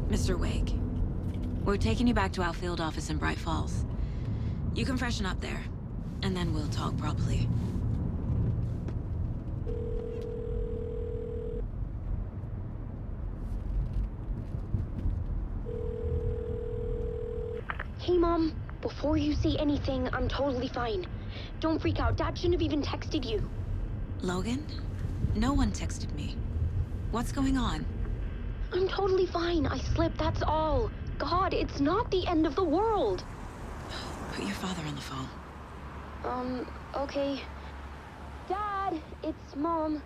Mr. Wake, we're taking you back to our field office in Bright Falls. You can freshen up there, and then we'll talk properly. Hey, Mom. Before you say anything, I'm totally fine. Don't freak out. Dad shouldn't have even texted you. Logan? No one texted me. What's going on? I'm totally fine. I slipped, that's all. God, it's not the end of the world. Put your father on the phone. Okay. Dad, it's Mom.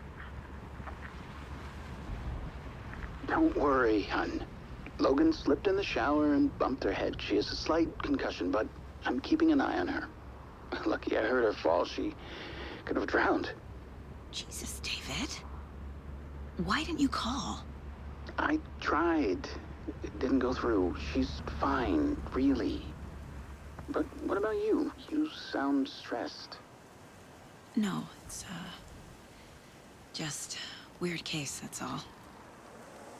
Don't worry, hon. Logan slipped in the shower and bumped her head. She has a slight concussion, but I'm keeping an eye on her. Lucky I heard her fall. She could have drowned. Jesus, David. Why didn't you call? I tried. It didn't go through. She's fine, really. But what about you? You sound stressed. No, it's, just weird case, that's all.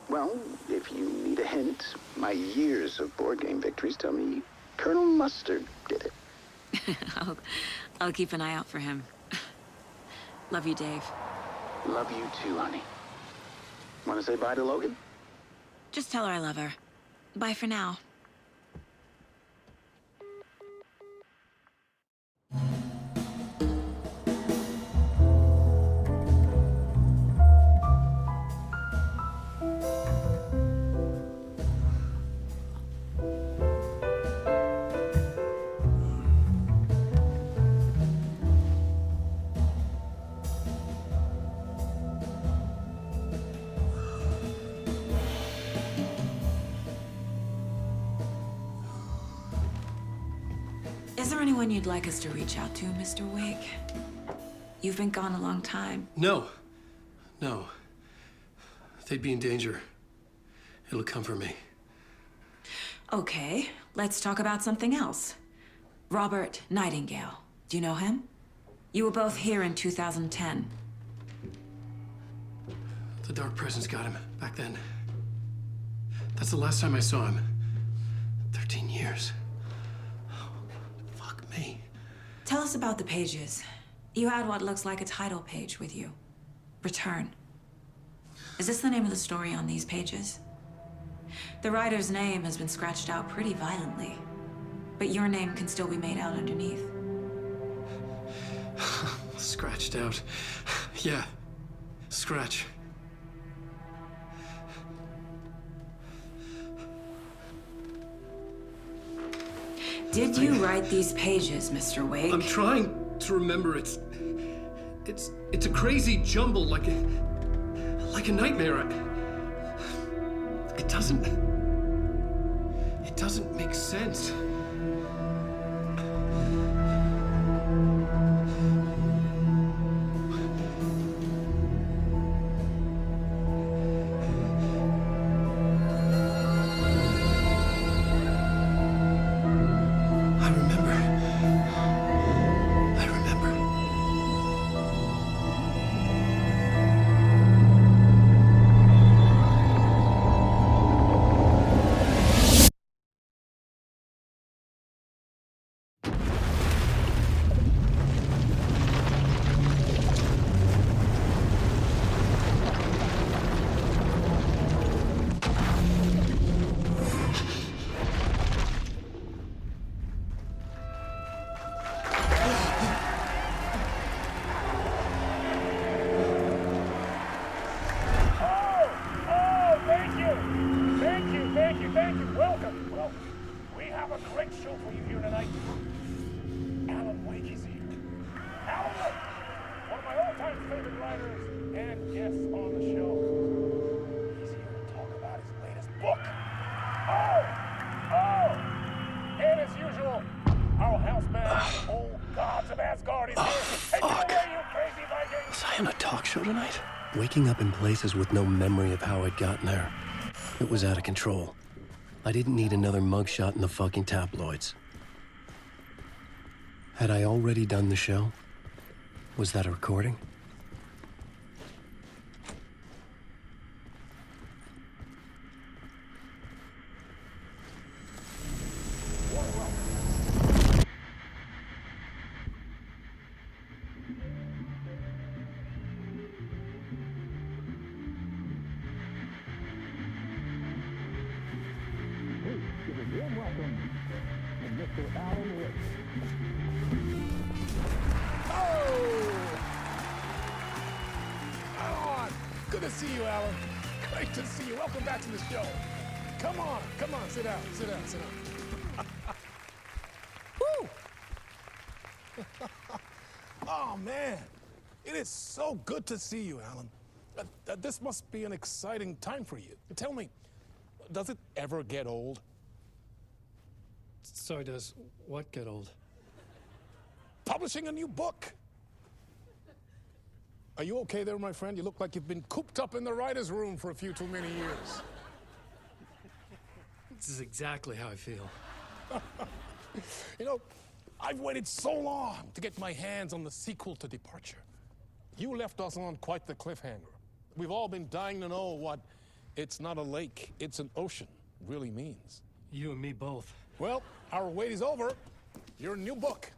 Well, if you need a hint, my years of board game victories tell me Colonel Mustard did it. I'll keep an eye out for him. Love you, Dave. Love you too, honey. Want to say bye to Logan? Just tell her I love her. Bye for now. Is there anyone you'd like us to reach out to, Mr. Wake? You've been gone a long time. No. No. They'd be in danger. It'll come for me. Okay, let's talk about something else. Robert Nightingale. Do you know him? You were both here in 2010. The Dark Presence got him back then. That's the last time I saw him. 13 years. Fuck me. Tell us about the pages. You had what looks like a title page with you. Return. Is this the name of the story on these pages? The writer's name has been scratched out pretty violently, but your name can still be made out underneath. Scratched out. Yeah. Scratch. Did you write these pages, Mr. Wake? I'm trying to remember. It's a crazy jumble, like a nightmare. It doesn't make sense. I remember house, man. Old gods of Asgard is here. Take it away, you crazy Viking! Was I on a talk show tonight? Waking up in places with no memory of how I'd gotten there. It was out of control. I didn't need another mugshot in the fucking tabloids. Had I already done the show? Was that a recording? Good to see you, Alan. Great to see you. Welcome back to the show. Come on, sit down. Woo! Oh, man. It is so good to see you, Alan. This must be an exciting time for you. Tell me, does it ever get old? Sorry, does what get old? Publishing a new book. Are you okay there, my friend? You look like you've been cooped up in the writer's room for a few too many years. This is exactly how I feel. You know, I've waited so long to get my hands on the sequel to Departure. You left us on quite the cliffhanger. We've all been dying to know what "it's not a lake, it's an ocean" really means. You and me both. Well, our wait is over. Your new book,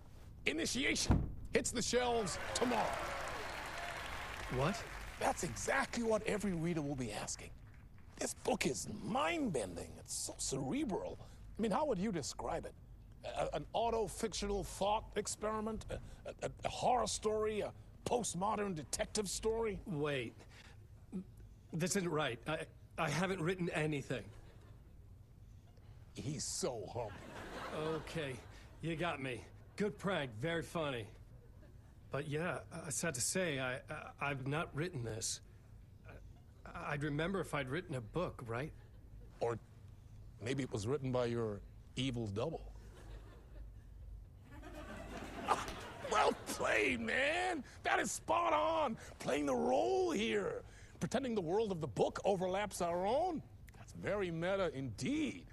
Initiation, hits the shelves tomorrow. What? That's exactly what every reader will be asking. This book is mind-bending. It's so cerebral. I mean, how would you describe it? An auto-fictional thought experiment? A horror story? A postmodern detective story? Wait. This isn't right. I haven't written anything. He's so humble. Okay, you got me. Good prank, very funny. But yeah, sad to say, I've not written this. I'd remember if I'd written a book, right? Or maybe it was written by your evil double. Well played, man! That is spot on! Playing the role here. Pretending the world of the book overlaps our own. That's very meta indeed.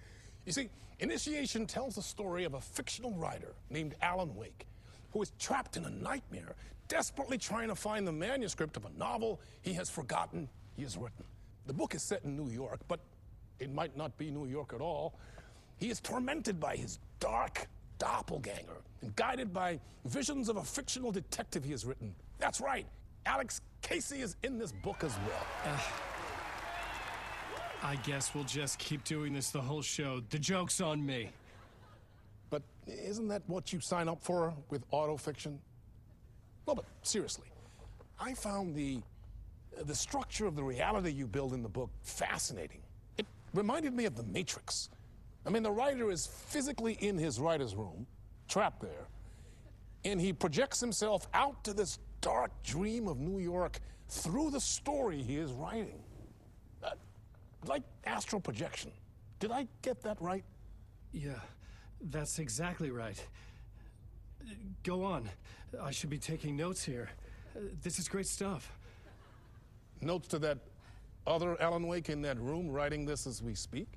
You see, Initiation tells the story of a fictional writer named Alan Wake, who is trapped in a nightmare, desperately trying to find the manuscript of a novel he has forgotten he has written. The book is set in New York, but it might not be New York at all. He is tormented by his dark doppelganger and guided by visions of a fictional detective he has written. That's right, Alex Casey is in this book as well. I guess we'll just keep doing this the whole show. The joke's on me. But isn't that what you sign up for with autofiction? No, but seriously, I found the structure of the reality you build in the book fascinating. It reminded me of The Matrix. I mean, the writer is physically in his writer's room, trapped there, and he projects himself out to this dark dream of New York through the story he is writing. Like astral projection. Did I get that right? Yeah, that's exactly right. Go on. I should be taking notes here. This is great stuff. Notes to that other Alan Wake in that room writing this as we speak?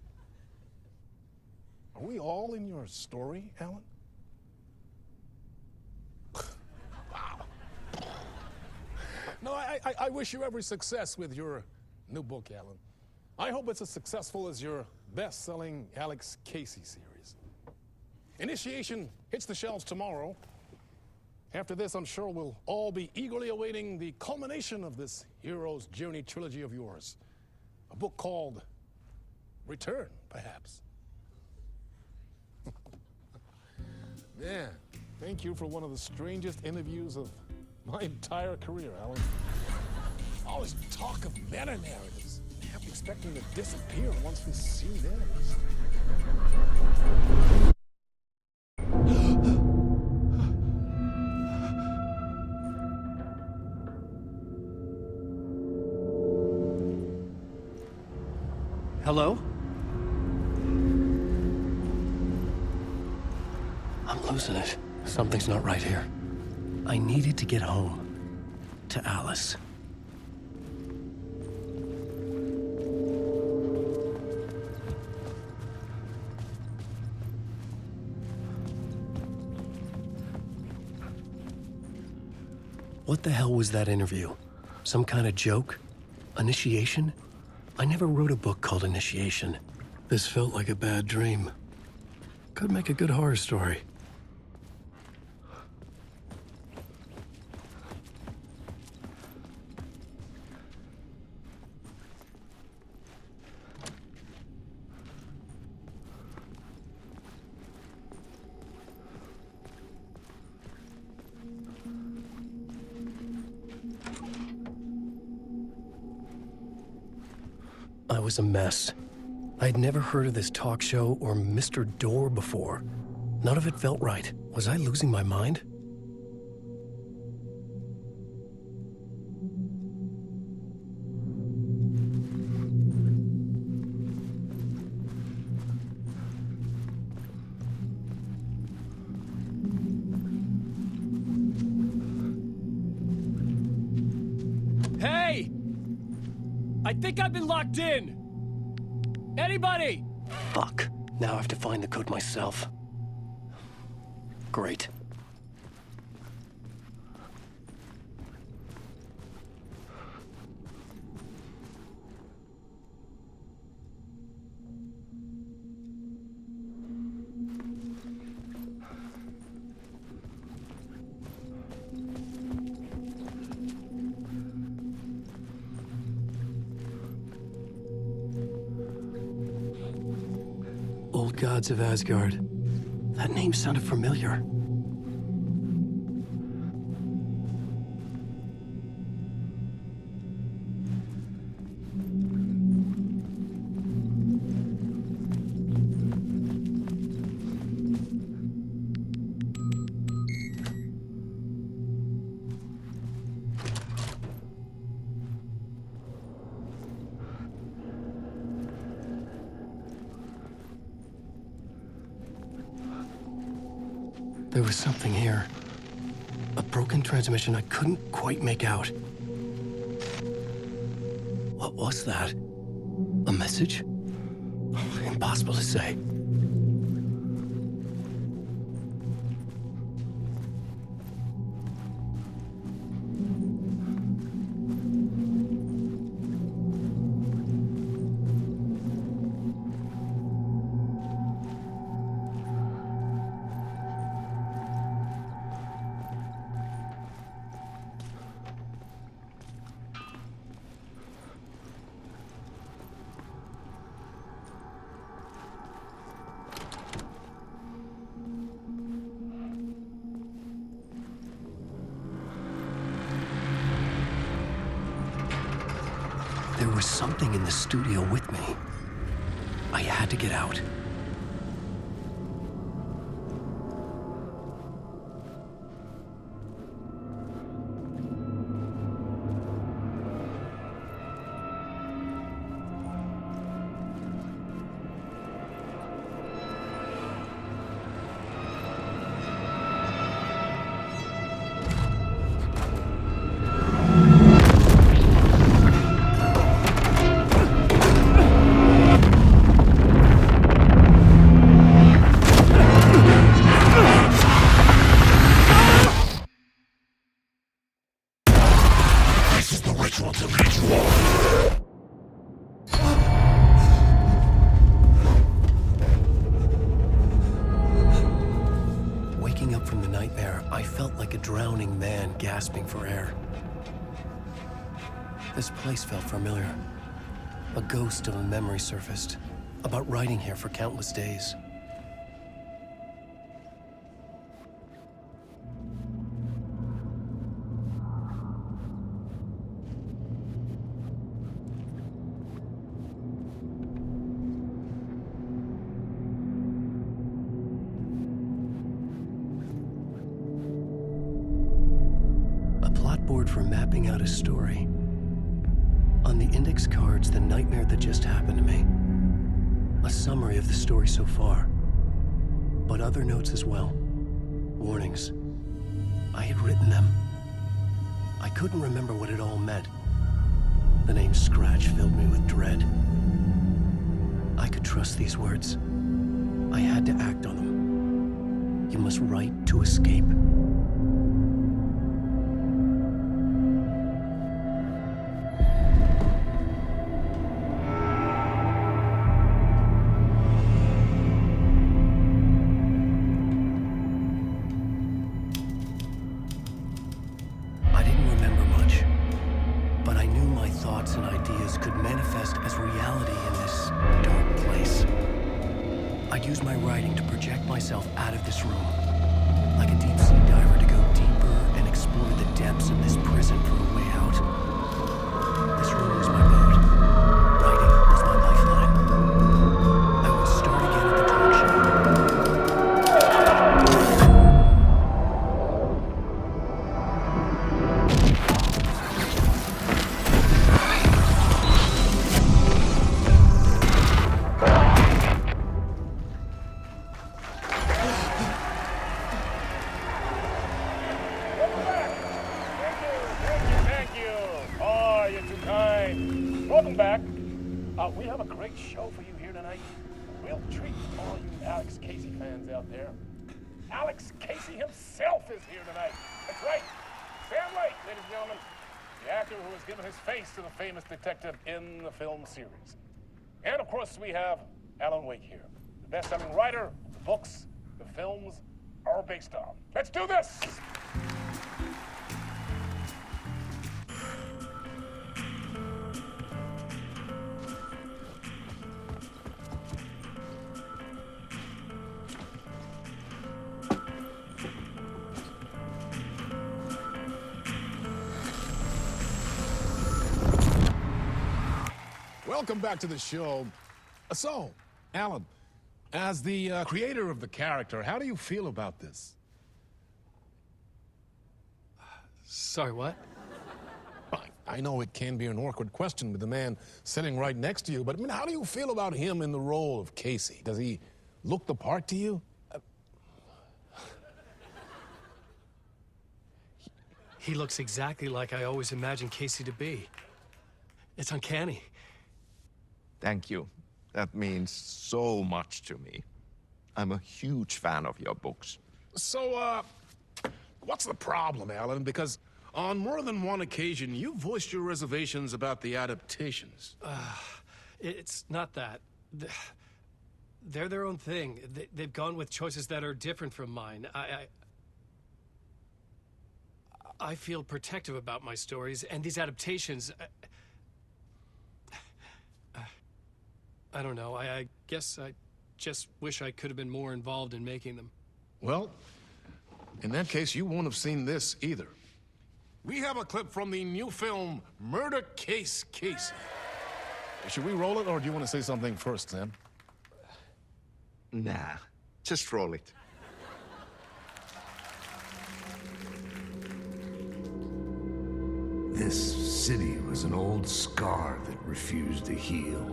Are we all in your story, Alan? Wow. No, I wish you every success with your new book, Alan. I hope it's as successful as your best-selling Alex Casey series. Initiation hits the shelves tomorrow. After this, I'm sure we'll all be eagerly awaiting the culmination of this hero's journey trilogy of yours. A book called Return, perhaps. Man, thank you for one of the strangest interviews of my entire career, Alan. All this talk of meta-narratives. I'm expecting to disappear once we see this. Hello? I'm losing it. Something's not right here. I needed to get home. To Alice. What the hell was that interview? Some kind of joke? Initiation? I never wrote a book called Initiation. This felt like a bad dream. Could make a good horror story. I was a mess. I'd never heard of this talk show or Mr. Door before. None of it felt right. Was I losing my mind? Hey! I think I've been locked in! Anybody? Fuck. Now I have to find the code myself. Great. Old Gods of Asgard. That name sounded familiar. There was something here. A broken transmission I couldn't quite make out. What was that? A message? Impossible to say. There was something in the studio with me. I had to get out. Waking up from the nightmare, I felt like a drowning man gasping for air. This place felt familiar. A ghost of a memory surfaced, about riding here for countless days. Board for mapping out a story. On the index cards, the nightmare that just happened to me. A summary of the story so far, but other notes as well. Warnings. I had written them. I couldn't remember what it all meant. The name Scratch filled me with dread. I could trust these words. I had to act on them. You must write to escape. I didn't remember much, but I knew my thoughts and ideas could manifest as reality in this dark place. I'd use my writing to project myself out of this room, like a deep-sea diver to go deeper and explore the depths of this prison for a way out. This room was my boat. Writing was my lifeline. I would start again at the talk Thank you. Oh, you're too kind. Welcome back. We have a great show for you here tonight. A real treat for all you Alex Casey fans out there. Alex Casey himself is here tonight. That's right. Sam Lake, ladies and gentlemen. The actor who has given his face to the famous detective in the film series. And of course, we have Alan Wake here, the best-selling writer the books the films are based on. Let's do this! Welcome back to the show. So, Alan, as the creator of the character, how do you feel about this? Sorry, what? I know it can be an awkward question with the man sitting right next to you, but I mean, how do you feel about him in the role of Casey? Does he look the part to you? He looks exactly like I always imagined Casey to be. It's uncanny. Thank you. That means so much to me. I'm a huge fan of your books. So, what's the problem, Alan? Because on more than one occasion, you voiced your reservations about the adaptations. It's not that. They're their own thing. They've gone with choices that are different from mine. I feel protective about my stories, and these adaptations... I don't know. I guess I just wish I could have been more involved in making them. Well, in that case, you won't have seen this either. We have a clip from the new film, Murder Case Casey. Should we roll it, or do you want to say something first, Sam? Nah, just roll it. This city was an old scar that refused to heal.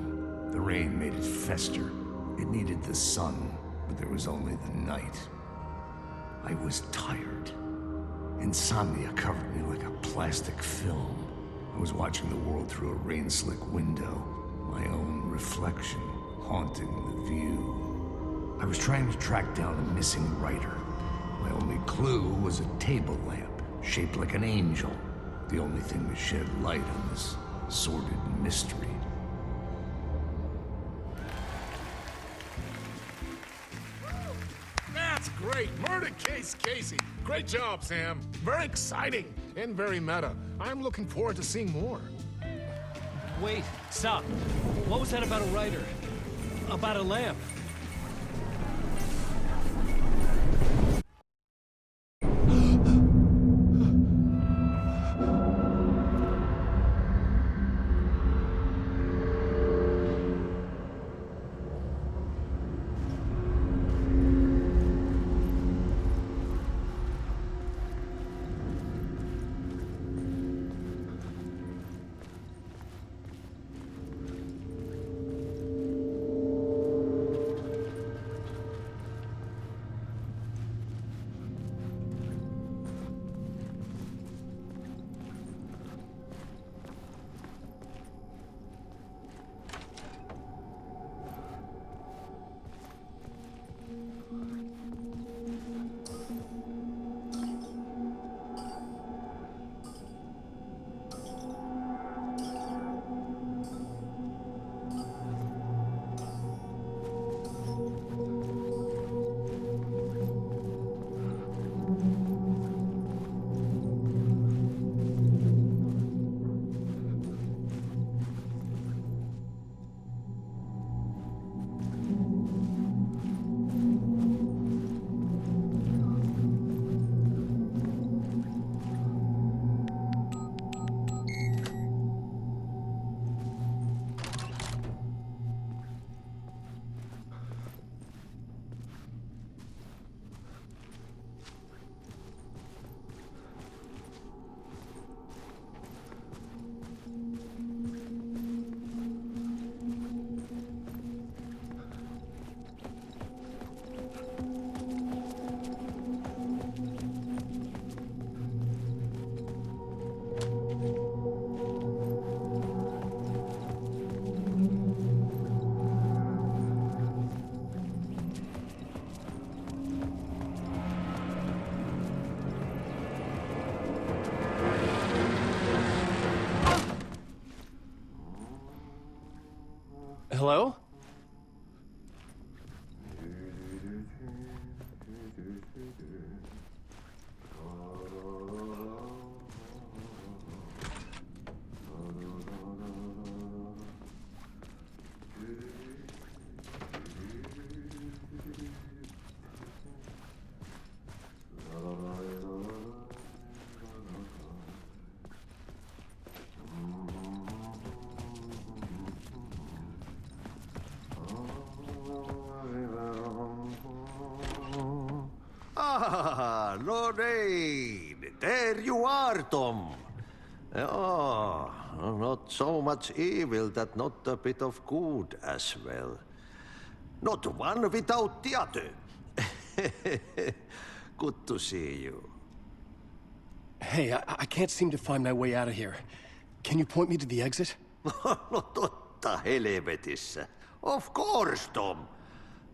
The rain made it fester. It needed the sun, but there was only the night. I was tired. Insomnia covered me like a plastic film. I was watching the world through a rain-slick window, my own reflection haunting the view. I was trying to track down a missing writer. My only clue was a table lamp, shaped like an angel. The only thing that shed light on this sordid mystery. That's great! Murder Case Casey! Great job, Sam. Very exciting and very meta. I'm looking forward to seeing more. Wait, stop. What was that about a writer? About a lamp? Hello? Ah, no niin. There you are, Tom. Oh, not so much evil that not a bit of good as well. Not one without the other. Good to see you. Hey, I can't seem to find my way out of here. Can you point me to the exit? No totta helvetissä. Of course, Tom.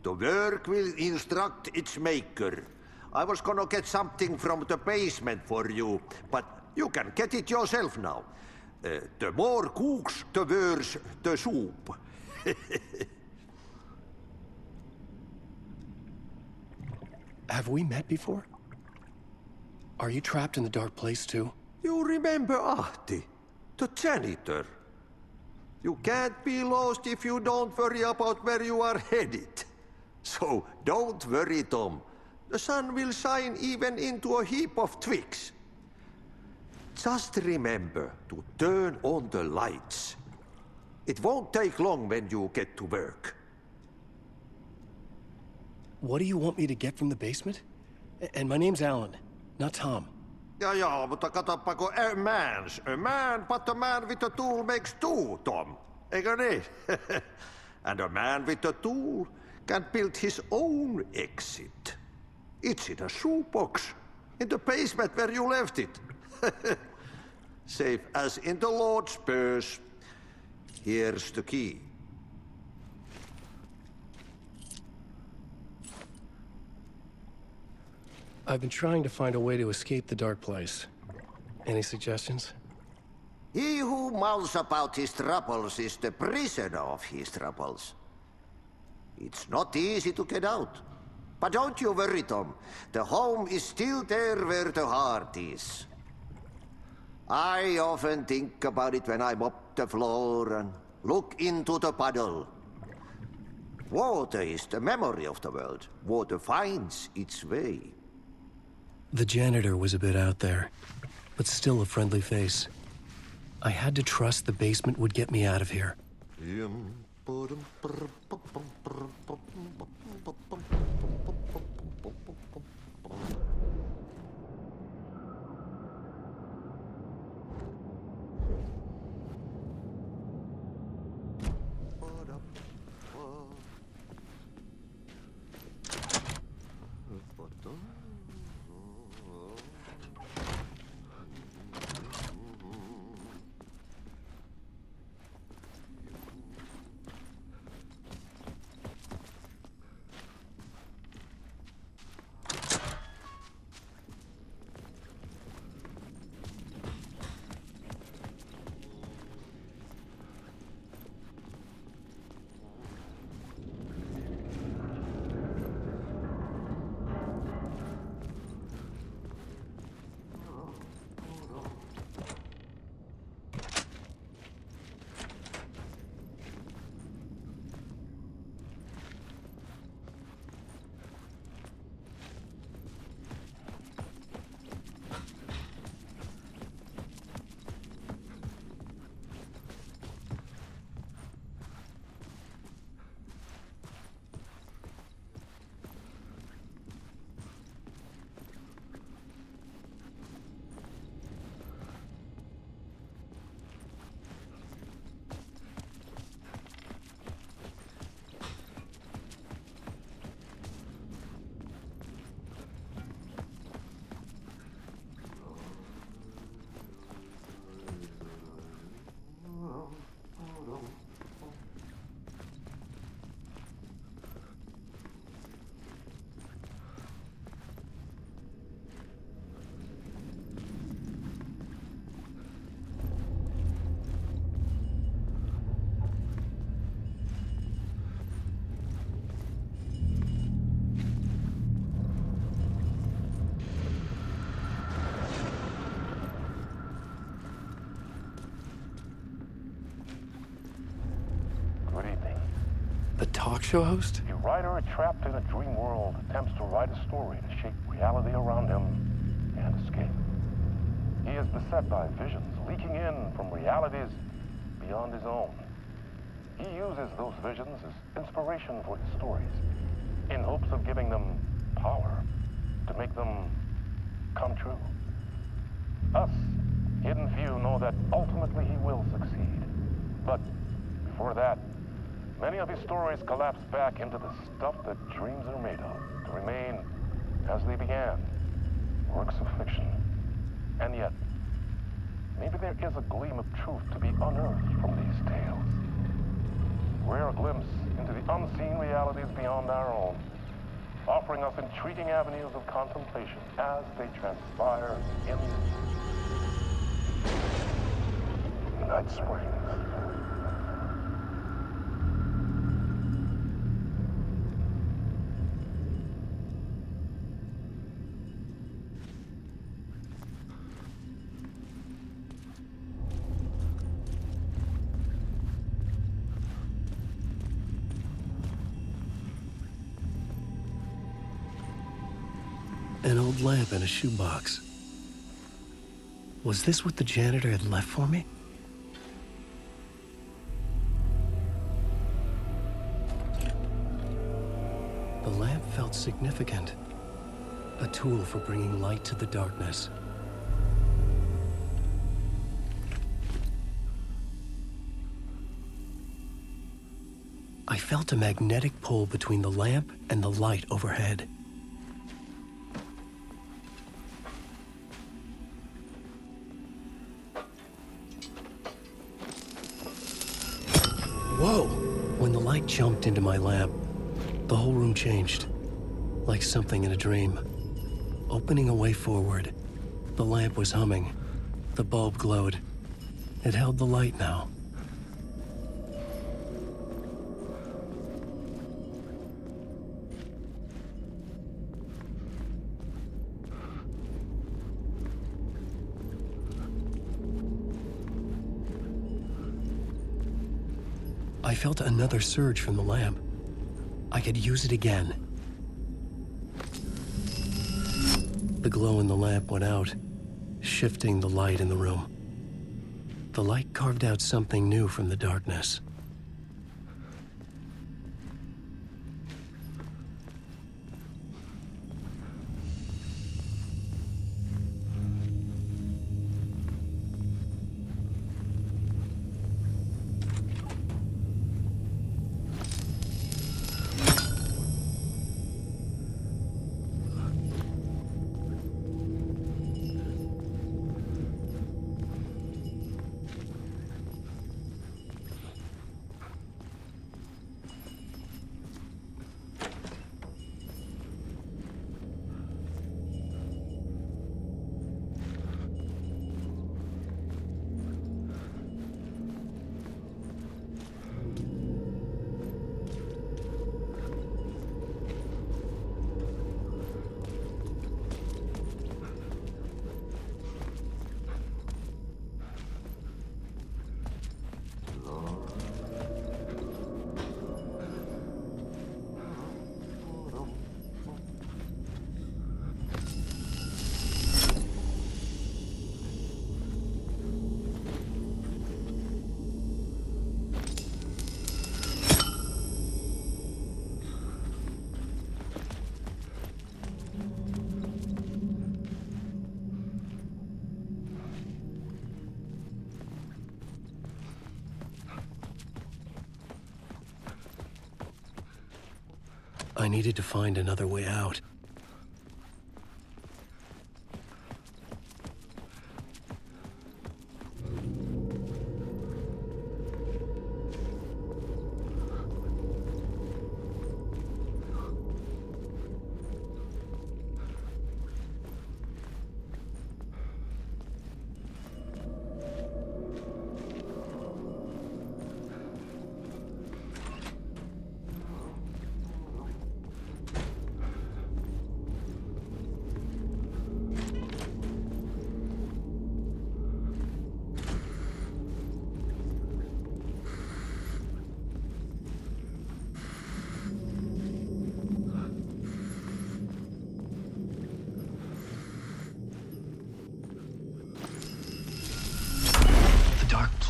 The work will instruct its maker. I was gonna get something from the basement for you, but you can get it yourself now. The more cooks, the worse the soup. Have we met before? Are you trapped in the dark place too? You remember Ahti, the janitor. You can't be lost if you don't worry about where you are headed. So don't worry, Tom. The sun will shine even into a heap of twigs. Just remember to turn on the lights. It won't take long when you get to work. What do you want me to get from the basement? And my name's Alan, not Tom. Ja, mutta katopako a man, but a man with a tool makes two, Tom. Eikö niin? And a man with a tool can build his own exit. It's in a shoebox, in the basement where you left it. Safe as in the Lord's purse. Here's the key. I've been trying to find a way to escape the dark place. Any suggestions? He who mouths about his troubles is the prisoner of his troubles. It's not easy to get out. But don't you worry, Tom. The home is still there where the heart is. I often think about it when I mop the floor and look into the puddle. Water is the memory of the world. Water finds its way. The janitor was a bit out there, but still a friendly face. I had to trust the basement would get me out of here. talk show host? A writer trapped in a dream world attempts to write a story to shape reality around him and escape. He is beset by visions leaking in from realities beyond his own. He uses those visions as inspiration for his stories, in hopes of giving them power to make them come true. Us, hidden few, know that ultimately he will succeed. But before that, many of his stories collapse back into the stuff that dreams are made of, to remain as they began, works of fiction. And yet, maybe there is a gleam of truth to be unearthed from these tales. Rare glimpse into the unseen realities beyond our own, offering us intriguing avenues of contemplation as they transpire in Night Springs. An old lamp in a shoebox. Was this what the janitor had left for me? The lamp felt significant. A tool for bringing light to the darkness. I felt a magnetic pull between the lamp and the light overhead. Whoa! When the light jumped into my lamp, the whole room changed, like something in a dream. Opening a way forward, the lamp was humming. The bulb glowed. It held the light now. I felt another surge from the lamp. I could use it again. The glow in the lamp went out, shifting the light in the room. The light carved out something new from the darkness. I needed to find another way out.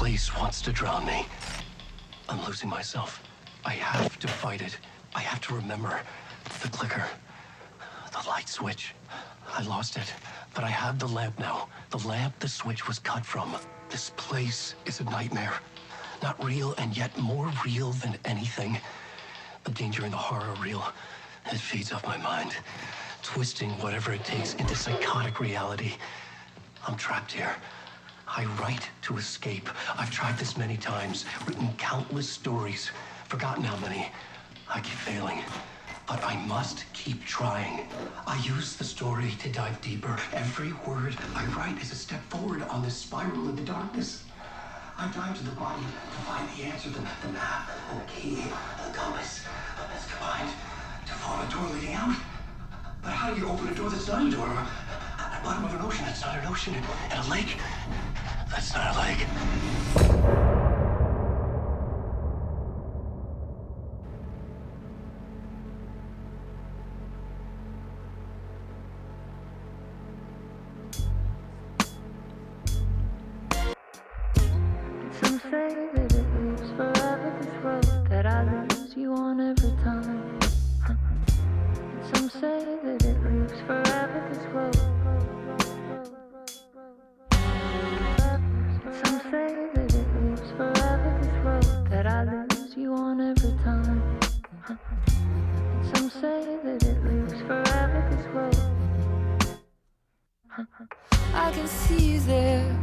place wants to drown me. I'm losing myself. I have to fight it. I have to remember. The clicker. The light switch. I lost it, but I have the lamp now. The lamp the switch was cut from. This place is a nightmare. Not real, and yet more real than anything. The danger and the horror are real. It feeds off my mind, twisting whatever it takes into psychotic reality. I'm trapped here. I write to escape. I've tried this many times, written countless stories, forgotten how many. I keep failing, but I must keep trying. I use the story to dive deeper. Every word I write is a step forward on this spiral into darkness. I dive to the body to find the answer, the map, and the key, the compass. It's combined to form a door leading out. But how do you open a door that's not a door? At the bottom of an ocean that's not an ocean, and a lake that's not a lake. Some say that it lives forever, this road that I lose you on every time. Some say that it lives forever, this road. Some say that it lives forever, this road that I lose you on every time. Some say that it lives forever, this road. I can see you there,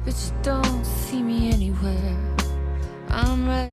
but you don't see me anywhere. I'm ready.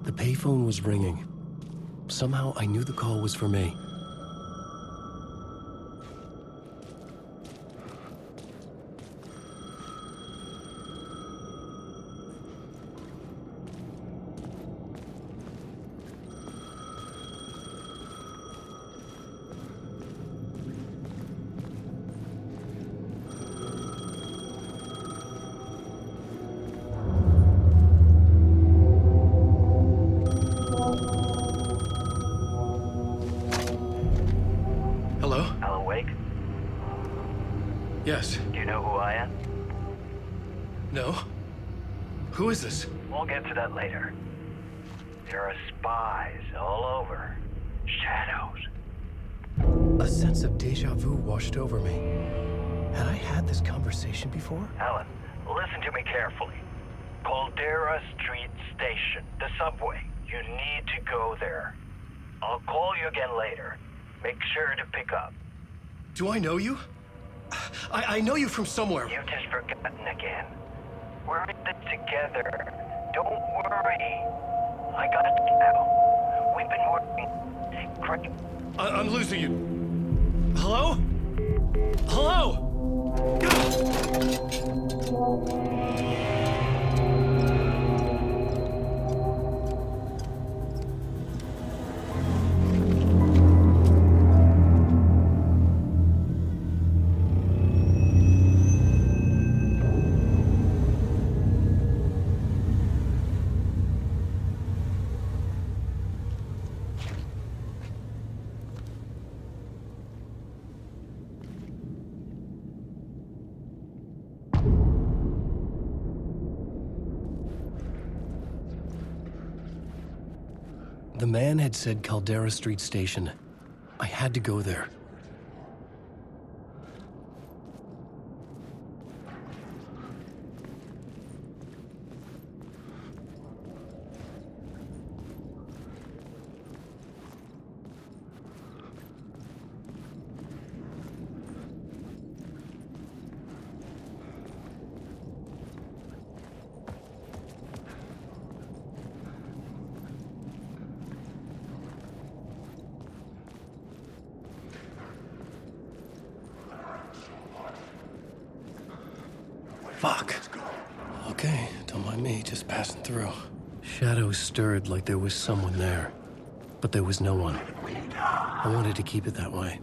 The payphone was ringing. Somehow I knew the call was for me. Hello? Alan Wake? Yes. Do you know who I am? No? Who is this? We'll get to that later. There are spies all over. Shadows. A sense of deja vu washed over me. Had I had this conversation before? Alan, listen to me carefully. Caldera Street Station, the subway. You need to go there. I'll call you again later. Make sure to pick up. Do I know you? I know you from somewhere. You've just forgotten again. We're in this together. Don't worry. I got you now. We've been working. Great. I'm losing you. Hello? Hello? The man had said Caldera Street Station. I had to go there. Fuck. Okay, don't mind me, just passing through. Shadows stirred like there was someone there, but there was no one. I wanted to keep it that way.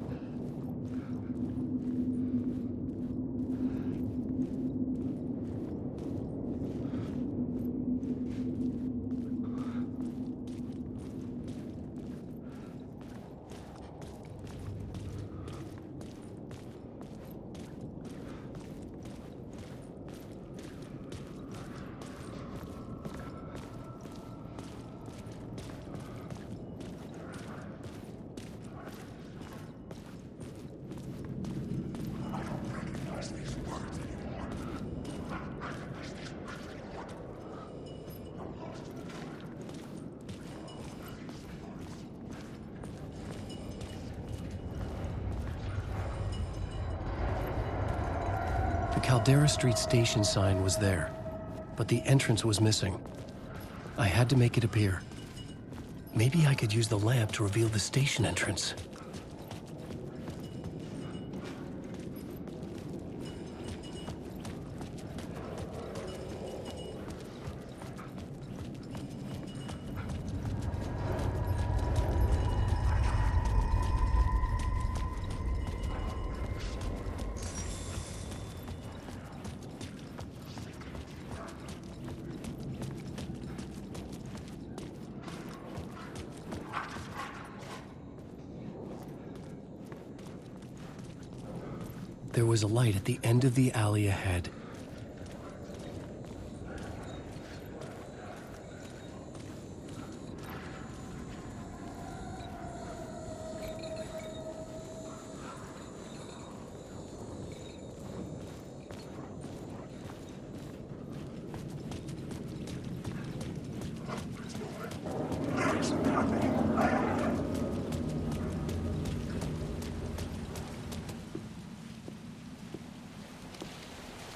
The Caldera Street station sign was there, but the entrance was missing. I had to make it appear. Maybe I could use the lamp to reveal the station entrance. There was a light at the end of the alley ahead.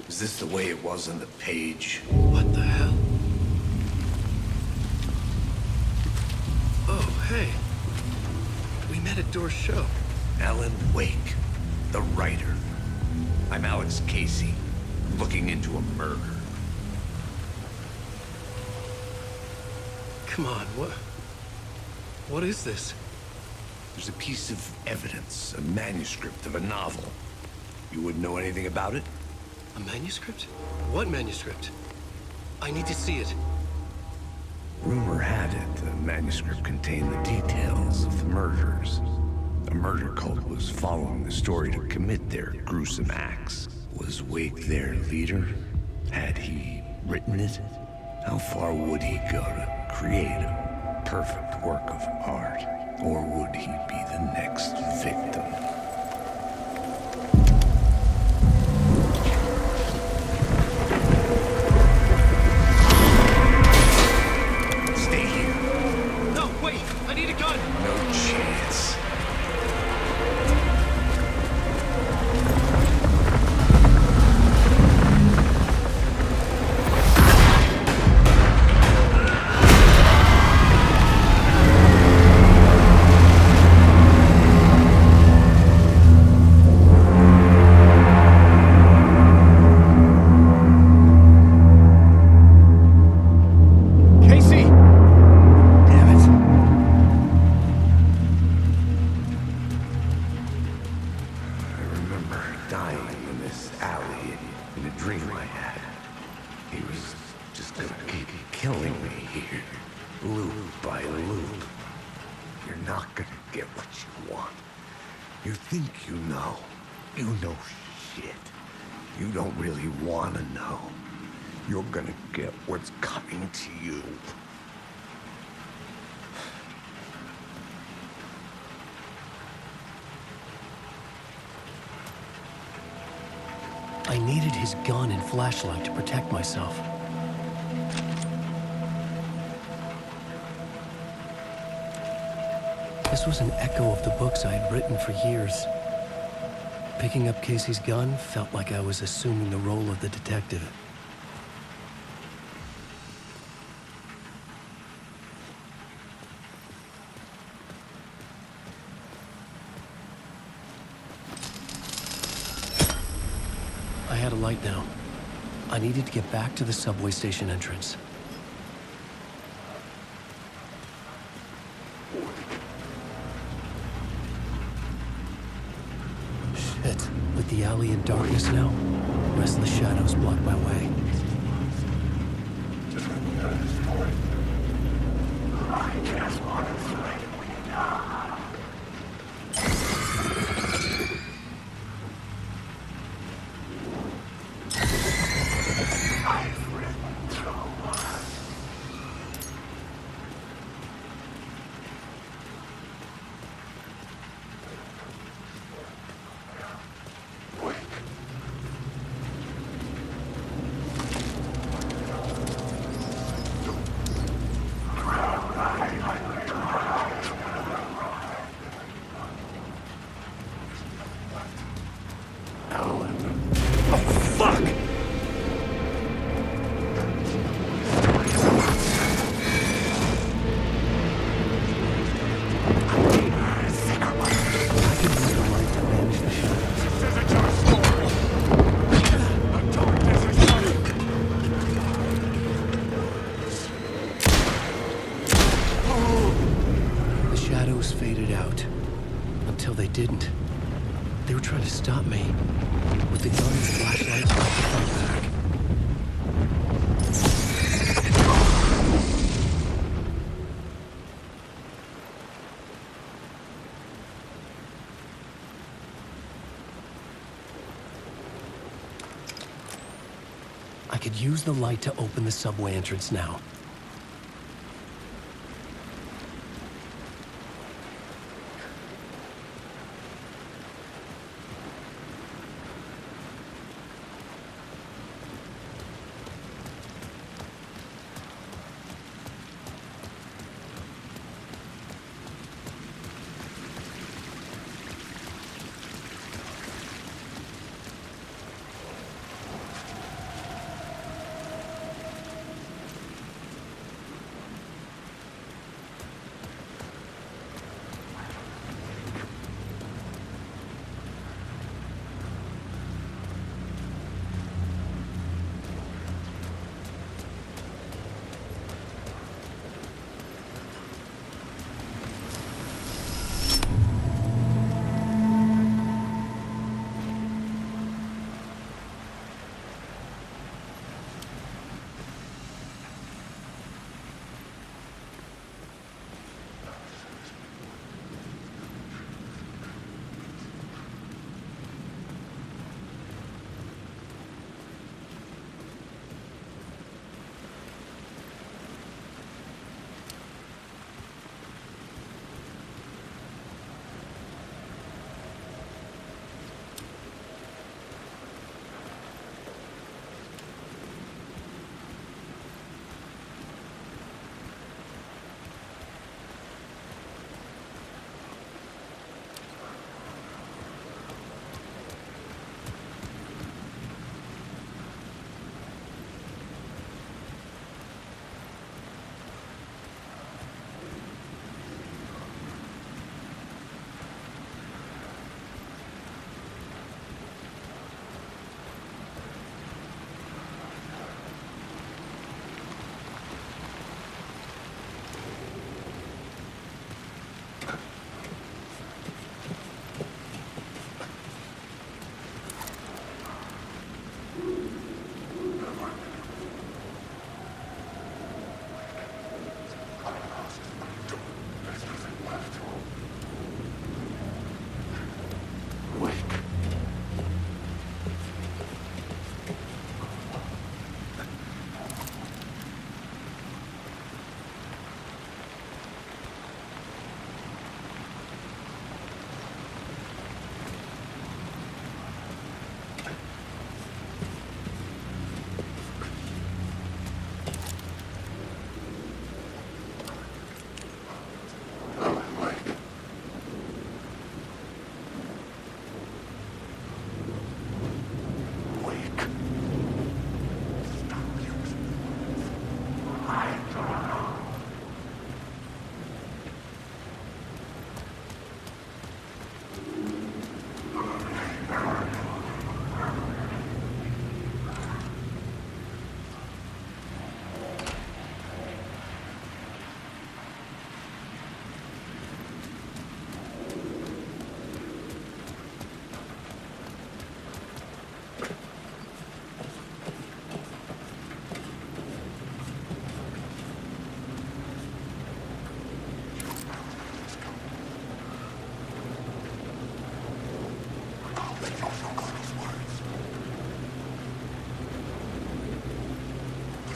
Is this the way it was on the page? What the hell? Oh, hey. We met at Door's show. Alan Wake, the writer. I'm Alex Casey, looking into a murder. Come on, what is this? There's a piece of evidence, a manuscript of a novel. You wouldn't know anything about it? A manuscript? What manuscript? I need to see it. Rumor had it the manuscript contained the details of the murders. A murder cult was following the story to commit their gruesome acts. Was Wake their leader? Had he written it? How far would he go to create a perfect work of art? Or would he be the next victim? I needed his gun and flashlight to protect myself. This was an echo of the books I had written for years. Picking up Casey's gun felt like I was assuming the role of the detective. I had a light now. I needed to get back to the subway station entrance. Shit. With the alley in darkness now, the rest of the shadows block my way. Faded out. Until they didn't. They were trying to stop me. With the gun and flashlight off the front back. I could use the light to open the subway entrance now.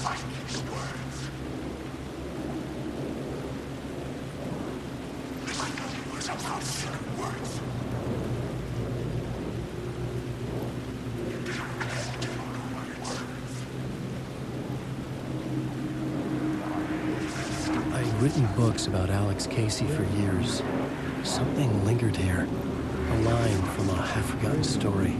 I'd written books about Alex Casey for years. Something lingered here. A line from a half-forgotten story.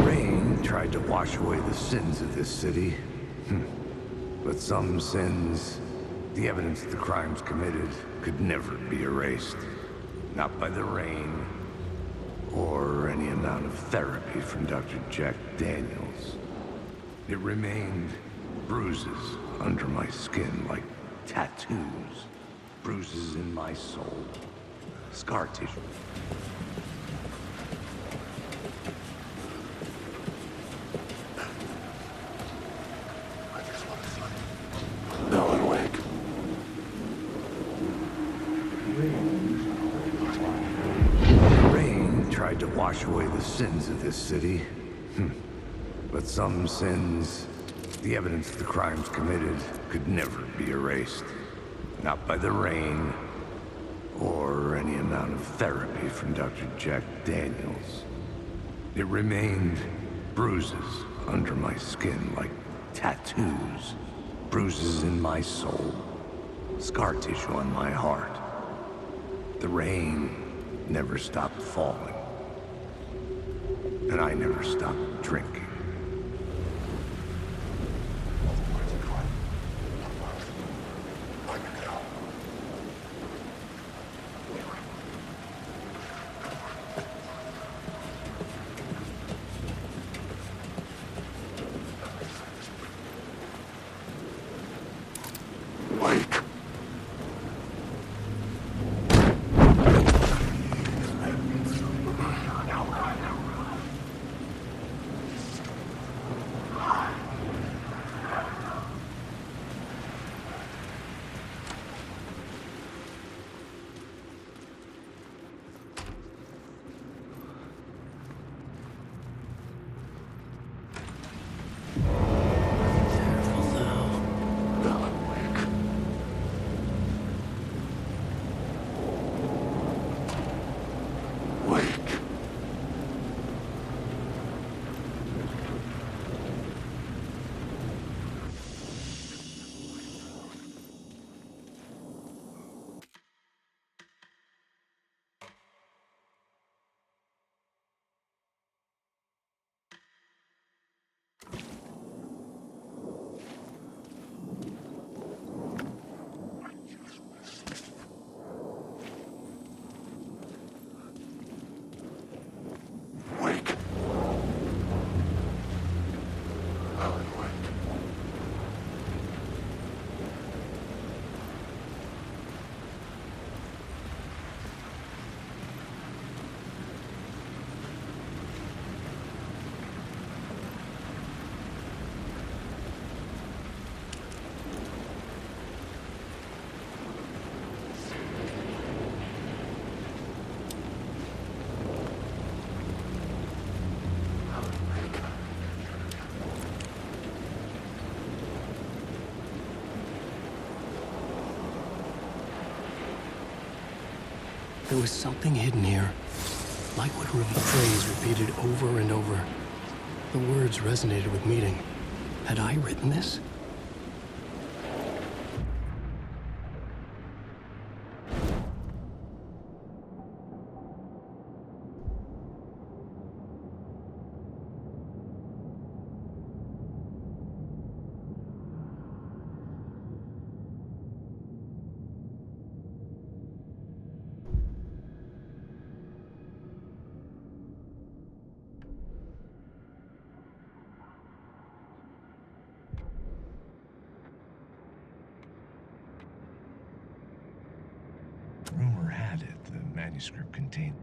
Rain tried to wash away the sins of this city. But some sins, the evidence of the crimes committed, could never be erased. Not by the rain, or any amount of therapy from Dr. Jack Daniels. It remained bruises under my skin like tattoos. Bruises in my soul. Scar tissue. Alan Wake. Rain tried to wash away the sins of this city. But some sins, the evidence of the crimes committed, could never be erased. Not by the rain, or any amount of therapy from Dr. Jack Daniels. It remained bruises under my skin like tattoos. Bruises in my soul. Scar tissue on my heart. The rain never stopped falling. And I never stopped drinking. There was something hidden here. Like what phrase repeated over and over. The words resonated with meaning. Had I written this? Rumor had it the manuscript contained...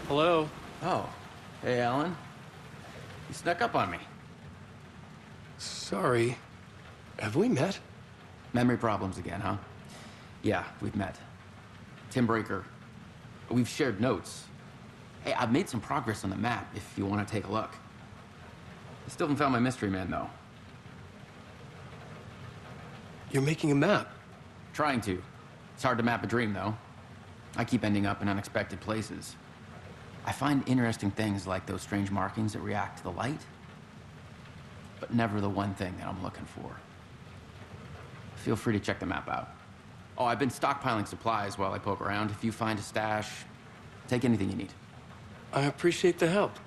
Hello? Oh. Hey, Alan. You snuck up on me. Sorry. Have we met? Memory problems again, huh? Yeah, we've met. Tim Breaker. We've shared notes. Hey, I've made some progress on the map if you want to take a look. I still haven't found my mystery man, though. You're making a map. Trying to. It's hard to map a dream, though. I keep ending up in unexpected places. I find interesting things like those strange markings that react to the light, but never the one thing that I'm looking for. Feel free to check the map out. Oh, I've been stockpiling supplies while I poke around. If you find a stash, take anything you need. I appreciate the help.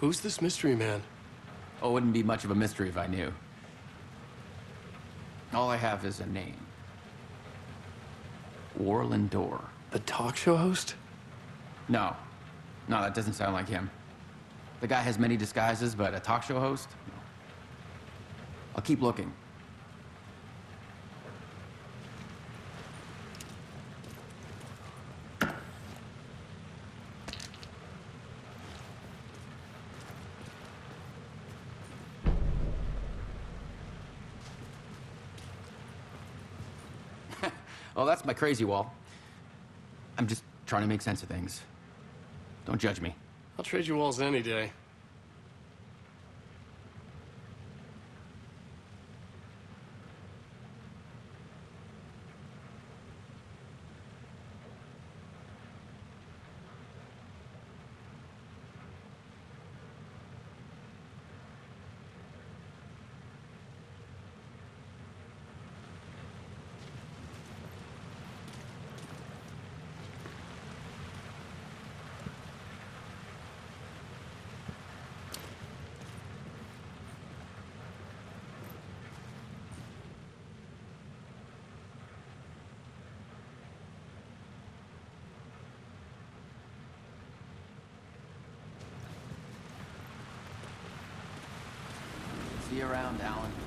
Who's this mystery man? Oh, it wouldn't be much of a mystery if I knew. All I have is a name. Warlin Door. The talk show host? No. No, that doesn't sound like him. The guy has many disguises, but a talk show host? No. I'll keep looking. Oh, that's my crazy wall. I'm just trying to make sense of things. Don't judge me. I'll trade you walls any day. See you around, Alan.